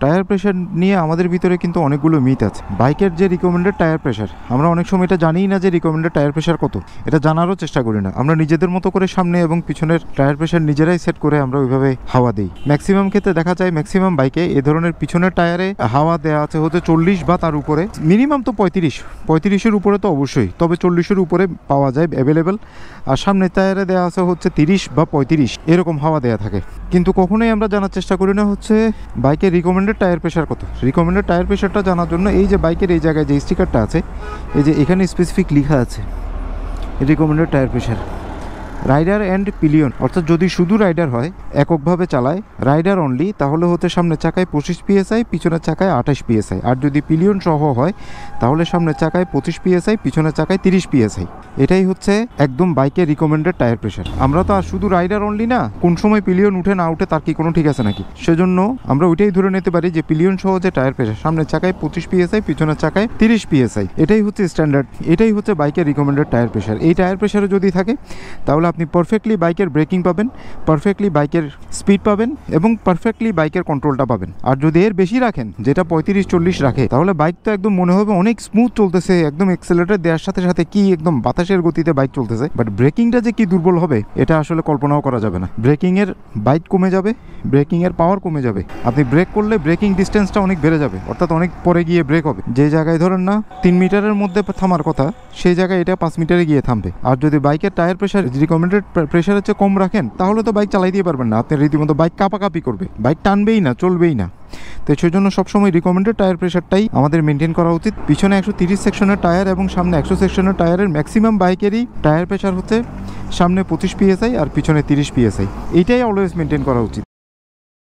Tyre pressure নিয়ে আমাদের ভিতরে কিন্তু অনেকগুলো মিথ আছে। বাইকের যে রিকমেন্ডেড টায়ার প্রেশার, আমরা অনেক সময় এটা জানিই না যে রিকমেন্ডেড টায়ার প্রেশার কত, এটা জানারও চেষ্টা করি না। আমরা নিজেদের মতো করে সামনে এবং পিছনের টায়ার প্রেশার নিজেরাই সেট করে আমরা ওইভাবে হাওয়া দিই। ম্যাক্সিমাম ক্ষেত্রে দেখা যায় ম্যাক্সিমাম বাইকে এ ধরনের পিছনের টায়ারে হাওয়া দেওয়া আছে হচ্ছে 40 বা তার উপরে, মিনিমাম তো 35-এর উপরে তো অবশ্যই, তবে 40-এর উপরে পাওয়া যায় অ্যাভেলেবেল। আর সামনের টায়ারে দেওয়া আছে হচ্ছে 30 বা 35 এরকম হাওয়া দেওয়া থাকে। কিন্তু কখনোই আমরা জানার চেষ্টা করি না হচ্ছে বাইকের রিকমেন্ডেড টায়ার প্রেশার কত। রিকমেন্ডেড টায়ার প্রেশারটা জানার জন্য এই যে বাইকের এই জায়গায় যে স্টিকারটা আছে, এই যে এখানে স্পেসিফিক লেখা আছে recommended tyre pressure rider and pillion, অর্থাৎ যদি শুধু রাইডার হয়, এককভাবে চালায়, রাইডার অনলি, তাহলে হতে সামনের চাকায় 25 PSI, পিছনের চাকায় 28 PSI। আর যদি পিলিয়ন সহ হয় তাহলে সামনের চাকায় 25 PSI, পিছনের চাকায় 30 PSI। এটাই হচ্ছে একদম বাইকের রিকমেন্ডেড টায়ার প্রেশার। আমরা তো আর শুধু রাইডার অনলি না, কোন সময় পিলিয়ন উঠে না উঠে তার কি কোনো ঠিক আছে নাকি? সেজন্য আমরা ওইটাই ধরে নিতে পারি যে পিলিয়ন সহ যে টায়ার প্রেশার, সামনের চাকায় 25 PSI, পিছনের চাকায় 30 PSI, এটাই হচ্ছে স্ট্যান্ডার্ড, এটাই হচ্ছে বাইকের রিকমেন্ডেড টায়ার প্রেশার। এই টায়ার প্রেশারে যদি থাকে তাহলে আপনি পারফেক্টলি বাইকের ব্রেকিং পাবেন, পারফেক্টলি বাইকের স্পিড পাবেন এবং পারফেক্টলি বাইকের কন্ট্রোলটা পাবেন। আর যদি এর বেশি রাখেন, যেটা 35-40 রাখে, তাহলে বাইক তো একদম মনে হবে অনেক স্মুথ চলতেছে, একদম এক্সেলেটর দেওয়ার সাথে সাথে কি একদম বাতাসের গতিতে বাইক চলতেছে, বাট ব্রেকিংটা যে কি দুর্বল হবে এটা আসলে কল্পনাও করা যাবে না। ব্রেকিংয়ের বাইক কমে যাবে, ব্রেকিংয়ের পাওয়ার কমে যাবে। আপনি ব্রেক করলে ব্রেকিং ডিস্টেন্সটা অনেক বেড়ে যাবে, অর্থাৎ অনেক পরে গিয়ে ব্রেক হবে। যে জায়গায় ধরেন না 3 মিটারের মধ্যে থামার কথা, সেই জায়গায় এটা 5 মিটারে গিয়ে থামবে। আর যদি বাইকের টায়ার প্রেশার রিকমেন্ডেড প্রেশারের চেয়ে কম রাখেন, তাহলে তো বাইক চালাই দিয়ে পারবেন না, আপনি রীতিমতো বাইক কাঁপাকাঁপি করবে, বাইক টানবেই না, চলবেই না। তো সেই জন্য সবসময় রিকমেন্ডেড টায়ার প্রেশারটাই আমাদের মেনটেন করা উচিত। পিছনে 130 সেকশনের টায়ার এবং সামনে 100 সেকশনের টায়ারের ম্যাক্সিমাম বাইকেরই টায়ার প্রেশার হচ্ছে সামনে 25 PSI আর পিছনে 30 PSI। এইটাই অলওয়েজ মেনটেন করা উচিত।